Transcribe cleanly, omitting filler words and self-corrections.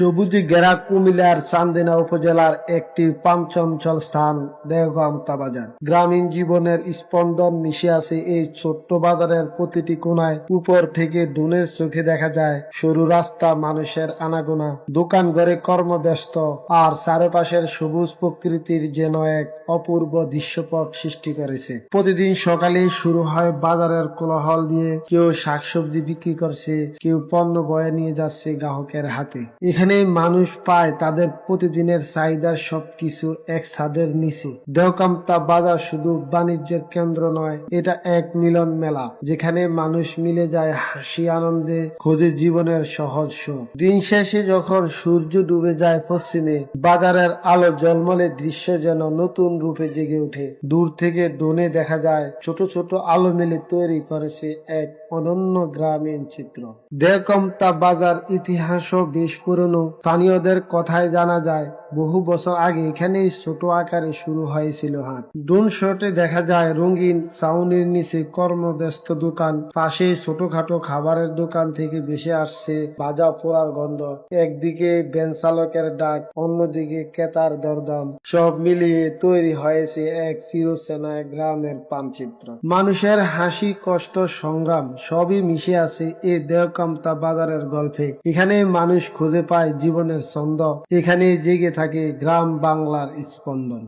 সবুজে ঘেরা কুমিল্লার চান্দিনা উপজেলার একটি প্রাণচঞ্চল স্থান দেওগামতা বাজার। গ্রামীণ জীবনের স্পন্দন মিশে আছে এই ছোট্ট বাজারের প্রতিটি কোণায়। উপর থেকে ড্রোনের চোখে দেখা যায় সরু রাস্তা, মানুষের আনাগোনা, দোকান ঘরে কর্মব্যস্ত, আর চারপাশের সবুজ প্রকৃতির যেন এক অপূর্ব দৃশ্যপট সৃষ্টি করেছে। প্রতিদিন সকালে শুরু হয় বাজারের কোলাহল দিয়ে। কেউ শাকসবজি বিক্রি করছে, কেউ পণ্য বয়ে নিয়ে যাচ্ছে গ্রাহকের হাতে। এখানে মানুষ পায় তাদের প্রতিদিনের চাহিদার সবকিছু এক ছাদের নিচে। দেওগামতা বাজার শুধু বাণিজ্যের কেন্দ্র নয়, এটা এক মিলন মেলা, যেখানে মানুষ মিলে যায় হাসি আনন্দে, খোঁজে জীবনের সহজ সুখ। দিন শেষে যখন সূর্য ডুবে যায় পশ্চিমে, বাজারের আলো ঝলমলে দৃশ্য যেন নতুন রূপে জেগে ওঠে। দূর থেকে ড্রোনে দেখা যায় ছোট ছোট আলো মেলে তৈরি করেছে এক অনন্য গ্রামীণ চিত্র। দেওগামতা বাজার ইতিহাসও বেশ পুরনো। স্থানীয়দের কথায় জানা যায় বহু বছর আগে এখানেই ছোট আকারে শুরু হয়েছিল হাট। ড্রোন শটে দেখা যায় রঙিন ছাউনির নিচে কর্মব্যস্ত দোকান, পাশে ছোটখাটো খাবারের দোকান থেকে ভেসে আসছে ভাজা পোড়ার গন্ধ। একদিকে ভ্যান চালকের ডাক, অন্যদিকে ক্রেতার দরদাম, সব মিলিয়ে তৈরি হয়েছে এক চিরচেনা গ্রামের মানচিত্র। মানুষের হাসি, কষ্ট, সংগ্রাম সবই মিশে আছে এই দেওগামতা বাজারের গল্পে। এখানে মানুষ খুঁজে পায় জীবনের ছন্দ, এখানে জেগে থাকে গ্রাম বাংলার স্পন্দন।